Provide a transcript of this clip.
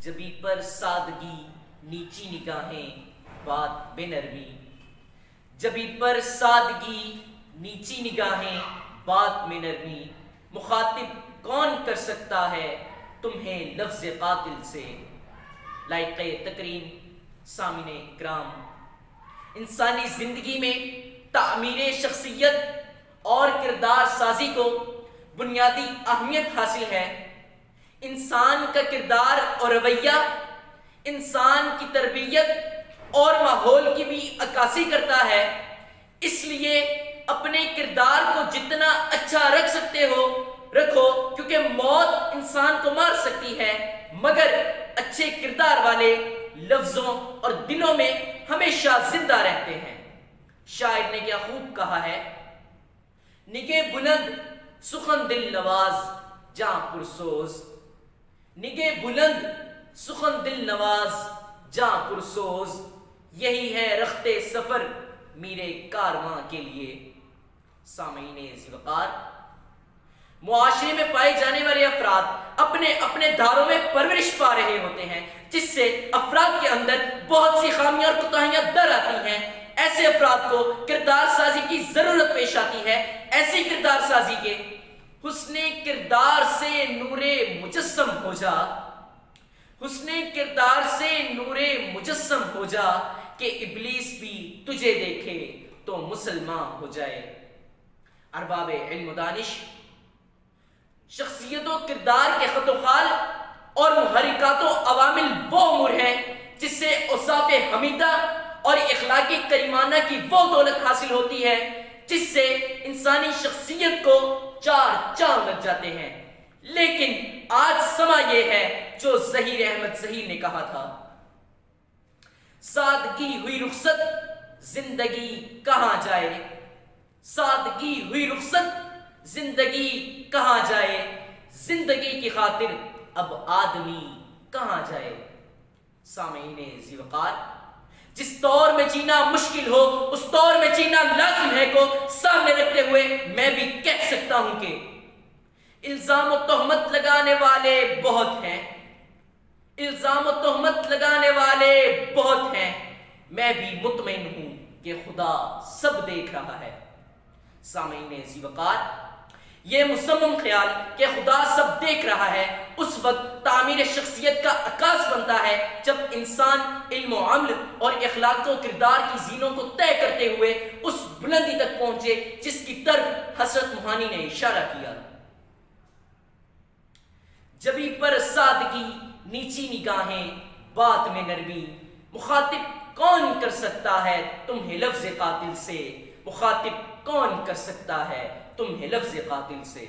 جبی پر سادگی نیچی نگاہیں بات بے نرمی، جبی پر سادگی نیچی نگاہیں بات میں نرمی، مخاطب کون کر سکتا ہے تمہیں لفظ قاتل سے۔ لائق تکریم سامعین اکرام، انسانی زندگی میں تعمیر شخصیت اور کردار سازی کو بنیادی اہمیت حاصل ہے۔ انسان کا کردار اور رویہ انسان کی تربیت اور ماحول کی بھی عکاسی کرتا ہے، اس لیے اپنے کردار کو جتنا اچھا رکھ سکتے ہو رکھو، کیونکہ موت انسان کو مار سکتی ہے مگر اچھے کردار والے لفظوں اور دلوں میں ہمیشہ زندہ رہتے ہیں۔ شاعر نے کیا خوب کہا ہے، نگے بلند سخن دل نواز جاں پرسوز، نگے بلند سخن دل نواز جاں پرسوز، یہی ہے رخت سفر میرے کارواں کے لیے۔ سامعین ذی وقار، معاشرے میں پائے جانے والے افراد اپنے اپنے دھاروں میں پرورش پا رہے ہوتے ہیں، جس سے افراد کے اندر بہت سی خامیاں اور کوتاہیاں در آتی ہیں۔ ایسے افراد کو کردار سازی کی ضرورت پیش آتی ہے۔ ایسی کردار سازی کے حسن کردار سے نور مجسم ہو جا، حسن کردار سے نور مجسم ہو جا، کہ ابلیس بھی تجھے دیکھے تو مسلمان ہو جائے۔ ارباب علم و دانش، شخصیت و کردار کے خط و خال اور محرکات و عوامل وہ امور ہیں جس سے اوصاف حمیدہ اور اخلاقی کریمانہ کی وہ دولت حاصل ہوتی ہے جس سے انسانی شخصیت کو چار چاند لگ جاتے ہیں۔ لیکن آج سما یہ ہے جو ظہیر احمد ظہیر نے کہا تھا، سادگی ہوئی رخصت زندگی کہاں جائے، سادگی ہوئی رخصت زندگی کہاں جائے، زندگی کی خاطر اب آدمی کہاں جائے۔ سامعین ذی وقار، جس دور میں جینا مشکل ہو اس دور میں جینا لازم ہے کو سامنے رکھتے ہوئے میں بھی کہہ سکتا ہوں کہ الزام و تہمت لگانے والے بہت ہیں، الزام و تہمت لگانے والے بہت ہیں، میں بھی مطمئن ہوں کہ خدا سب دیکھ رہا ہے۔ سامعین ذی وقار، یہ مصمم خیال کہ خدا سب دیکھ رہا ہے اس وقت تعمیر شخصیت کا عکاس بنتا ہے جب انسان علم و عمل اور اخلاق و کردار کی زینوں کو طے کرتے ہوئے اس بلندی تک پہنچے جس کی طرف حضرت موہانی نے اشارہ کیا۔ جبی پر سادگی نیچی نگاہیں بات میں نرمی، مخاطب کون کر سکتا ہے تمہیں لفظ قاتل سے، مخاطب کون کر سکتا ہے تمہیں لفظ قاتل سے۔